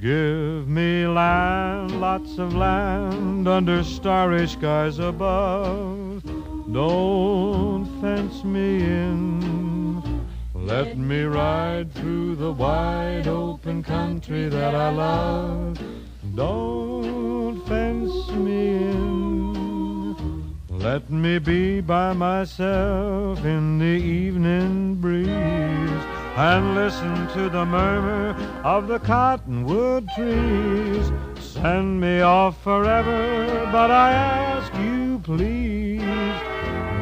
Give me land, lots of land, under starry skies above. Don't fence me in. Let me ride through the wide open country that I love. Don't fence me in. Let me be by myself in the evening breeze and listen to the murmur of the cottonwood trees. Send me off forever, but I ask you please,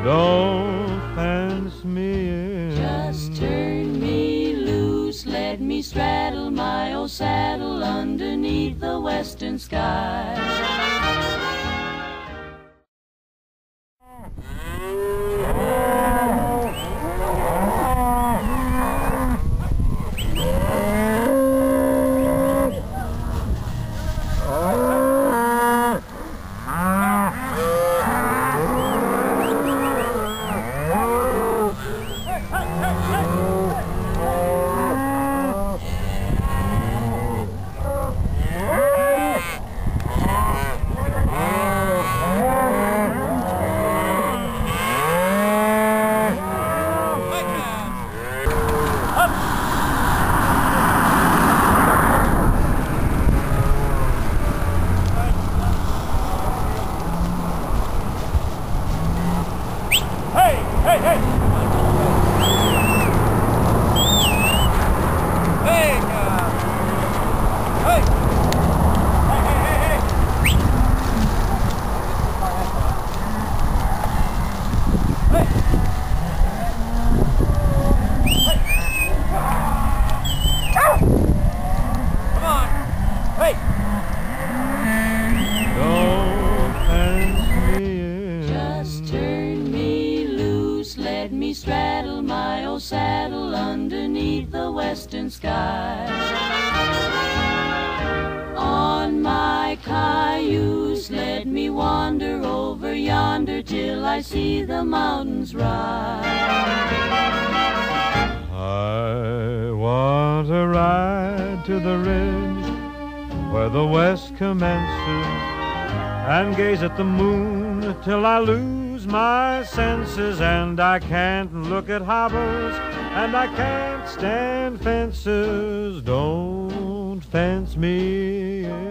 don't fence me in. Just turn me loose, let me straddle my old saddle underneath the western sky. Let me straddle my old saddle underneath the western sky. On my cayuse, let me wander over yonder till I see the mountains rise. I want to ride to the ridge where the west commences and gaze at the moon till I lose my senses, and I can't look at hobbles and I can't stand fences. Don't fence me in.